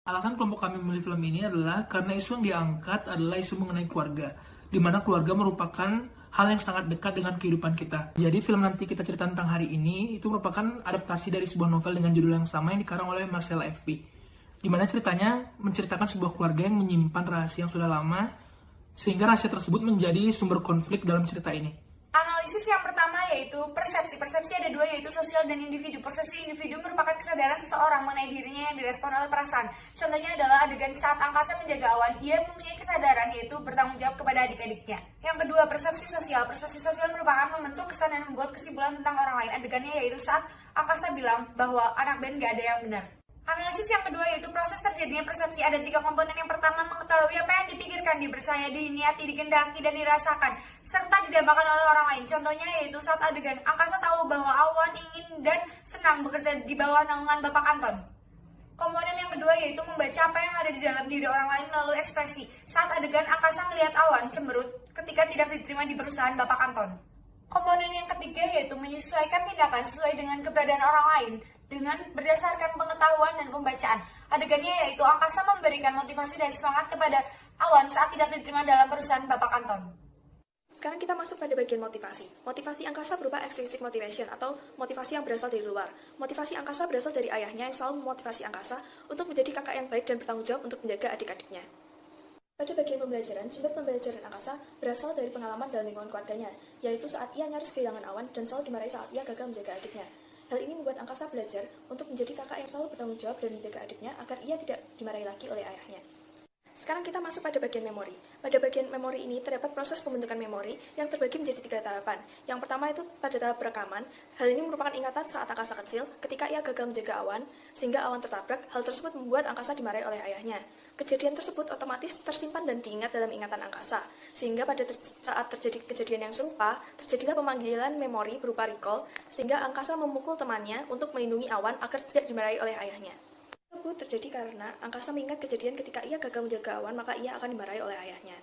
Alasan kelompok kami memilih film ini adalah karena isu yang diangkat adalah isu mengenai keluarga, di mana keluarga merupakan hal yang sangat dekat dengan kehidupan kita. Jadi film nanti kita cerita tentang hari ini itu merupakan adaptasi dari sebuah novel dengan judul yang sama yang dikarang oleh Marcella F.P. Di mana ceritanya menceritakan sebuah keluarga yang menyimpan rahasia yang sudah lama, sehingga rahasia tersebut menjadi sumber konflik dalam cerita ini. Analisis yang pertama yaitu persepsi. Persepsi ada dua, yaitu sosial dan individu. Persepsi individu merupakan kesadaran seseorang mengenai dirinya yang direspon oleh perasaan. Contohnya adalah adegan saat angkasa menjaga awan, ia mempunyai kesadaran yaitu bertanggung jawab kepada adik-adiknya. Yang kedua, persepsi sosial. Persepsi sosial merupakan membentuk kesan dan membuat kesimpulan tentang orang lain. Adegannya yaitu saat angkasa bilang bahwa anak band gak ada yang benar. Analisis yang kedua yaitu proses terjadinya persepsi. Ada tiga komponen. Yang pertama, mengetahui apa yang dipikirkan, dipercaya, diniati, dikehendaki, dan dirasakan, serta didambakan oleh orang lain. Contohnya yaitu saat adegan angkasa tahu bahwa awan ingin dan senang bekerja di bawah naungan Bapak Anton. Komponen yang kedua yaitu membaca apa yang ada di dalam diri orang lain melalui ekspresi. Saat adegan angkasa melihat awan cemberut ketika tidak diterima di perusahaan Bapak Anton. Komponen yang ketiga yaitu menyesuaikan tindakan sesuai dengan keberadaan orang lain dengan berdasarkan pengetahuan dan pembacaan. Adegannya yaitu angkasa memberikan motivasi dan semangat kepada awan saat tidak diterima dalam perusahaan Bapak Anton. Sekarang kita masuk pada bagian motivasi. Motivasi angkasa berupa extrinsic motivation atau motivasi yang berasal dari luar. Motivasi angkasa berasal dari ayahnya yang selalu memotivasi angkasa untuk menjadi kakak yang baik dan bertanggung jawab untuk menjaga adik-adiknya. Pada bagian pembelajaran, sumber pembelajaran angkasa berasal dari pengalaman dalam lingkungan keluarganya, yaitu saat ia nyaris kehilangan awan dan selalu dimarahi saat ia gagal menjaga adiknya. Hal ini membuat angkasa belajar untuk menjadi kakak yang selalu bertanggung jawab dan menjaga adiknya agar ia tidak dimarahi lagi oleh ayahnya. Sekarang kita masuk pada bagian memori. Pada bagian memori ini terdapat proses pembentukan memori yang terbagi menjadi 3 tahapan. Yang pertama itu pada tahap perekaman. Hal ini merupakan ingatan saat angkasa kecil ketika ia gagal menjaga awan, sehingga awan tertabrak. Hal tersebut membuat angkasa dimarahi oleh ayahnya. Kejadian tersebut otomatis tersimpan dan diingat dalam ingatan angkasa, sehingga pada saat terjadi kejadian yang serupa, terjadilah pemanggilan memori berupa recall, sehingga angkasa memukul temannya untuk melindungi awan agar tidak dimarahi oleh ayahnya. Tersebut terjadi karena angkasa mengingat kejadian ketika ia gagal menjaga awan, maka ia akan dimarahi oleh ayahnya.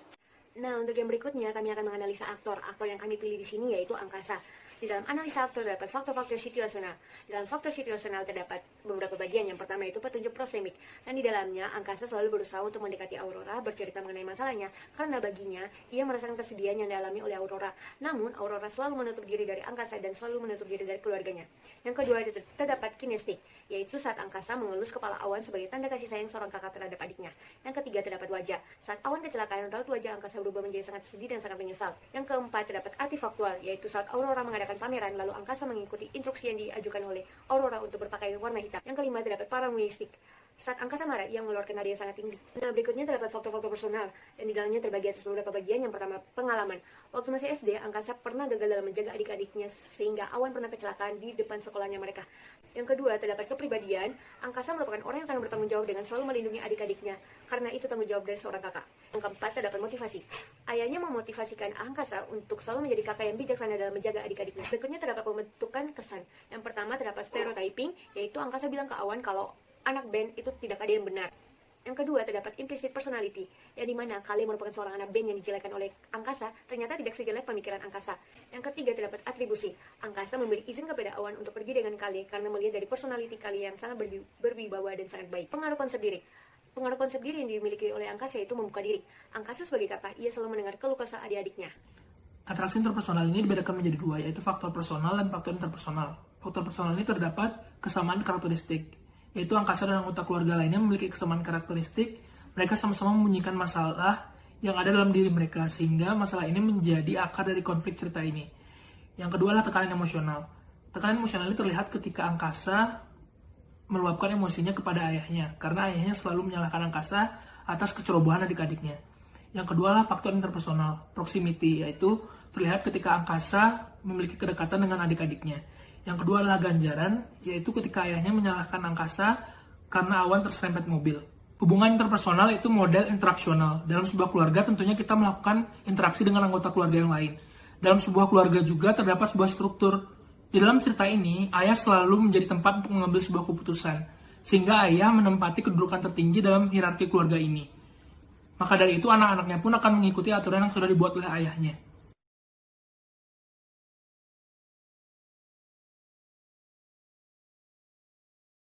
Nah, untuk yang berikutnya kami akan menganalisa aktor. Aktor yang kami pilih di sini yaitu angkasa. Di dalam analisa aktor terdapat faktor-faktor situasional. Dalam faktor situasional terdapat beberapa bagian. Yang pertama itu petunjuk prosemik. Dan di dalamnya, angkasa selalu berusaha untuk mendekati Aurora, bercerita mengenai masalahnya, karena baginya, ia merasakan kesedihan yang dialami oleh Aurora. Namun, Aurora selalu menutup diri dari angkasa dan selalu menutup diri dari keluarganya. Yang kedua, terdapat kinestik, yaitu saat angkasa mengelus kepala awan sebagai tanda kasih sayang seorang kakak terhadap adiknya. Yang ketiga, terdapat wajah. Saat awan kecelakaan, raut wajah angkasa berubah menjadi sangat sedih dan sangat menyesal. Yang keempat, terdapat artifaktual, yaitu saat Aurora mengadakan pameran, lalu angkasa mengikuti instruksi yang diajukan oleh Aurora untuk berpakaian warna hitam. Yang kelima, terdapat paranoistik. Saat angkasa marah, ia mengeluarkan nada yang sangat tinggi. Nah, berikutnya terdapat faktor-faktor personal, dan di dalamnya terbagi atas beberapa bagian. Yang pertama, pengalaman. Waktu masih SD, angkasa pernah gagal dalam menjaga adik-adiknya, sehingga awan pernah kecelakaan di depan sekolahnya mereka. Yang kedua, terdapat kepribadian. Angkasa merupakan orang yang sangat bertanggung jawab dengan selalu melindungi adik-adiknya, karena itu tanggung jawab dari seorang kakak. Yang keempat, terdapat motivasi. Ayahnya memotivasikan angkasa untuk selalu menjadi kakak yang bijaksana dalam menjaga adik-adiknya. Berikutnya terdapat pembentukan kesan. Yang pertama, terdapat stereotyping, yaitu angkasa bilang ke awan kalau anak band itu tidak ada yang benar. Yang kedua, terdapat implicit personality, yang dimana Kale merupakan seorang anak band yang dijelekan oleh angkasa, ternyata tidak sejelek pemikiran angkasa. Yang ketiga, terdapat atribusi. Angkasa memberi izin kepada awan untuk pergi dengan Kale karena melihat dari personality Kale yang sangat berwibawa dan sangat baik. Pengaruh konsep diri. Pengaruh konsep diri yang dimiliki oleh angkasa yaitu membuka diri. Angkasa sebagai kakak, ia selalu mendengar keluh kesah adik-adiknya. Atraksi interpersonal ini dibedakan menjadi 2, yaitu faktor personal dan faktor interpersonal. Faktor personal ini terdapat kesamaan karakteristik, yaitu angkasa dan anggota keluarga lainnya memiliki kesamaan karakteristik. Mereka sama-sama membunyikan masalah yang ada dalam diri mereka, sehingga masalah ini menjadi akar dari konflik cerita ini. Yang kedua adalah tekanan emosional. Tekanan emosional ini terlihat ketika angkasa meluapkan emosinya kepada ayahnya, karena ayahnya selalu menyalahkan angkasa atas kecerobohan adik-adiknya. Yang kedua adalah faktor interpersonal, proximity, yaitu terlihat ketika angkasa memiliki kedekatan dengan adik-adiknya. Yang kedua adalah ganjaran, yaitu ketika ayahnya menyalahkan angkasa karena awan terserempet mobil. Hubungan interpersonal itu model interaksional. Dalam sebuah keluarga tentunya kita melakukan interaksi dengan anggota keluarga yang lain. Dalam sebuah keluarga juga terdapat sebuah struktur. Di dalam cerita ini, ayah selalu menjadi tempat untuk mengambil sebuah keputusan, sehingga ayah menempati kedudukan tertinggi dalam hierarki keluarga ini. Maka dari itu, anak-anaknya pun akan mengikuti aturan yang sudah dibuat oleh ayahnya.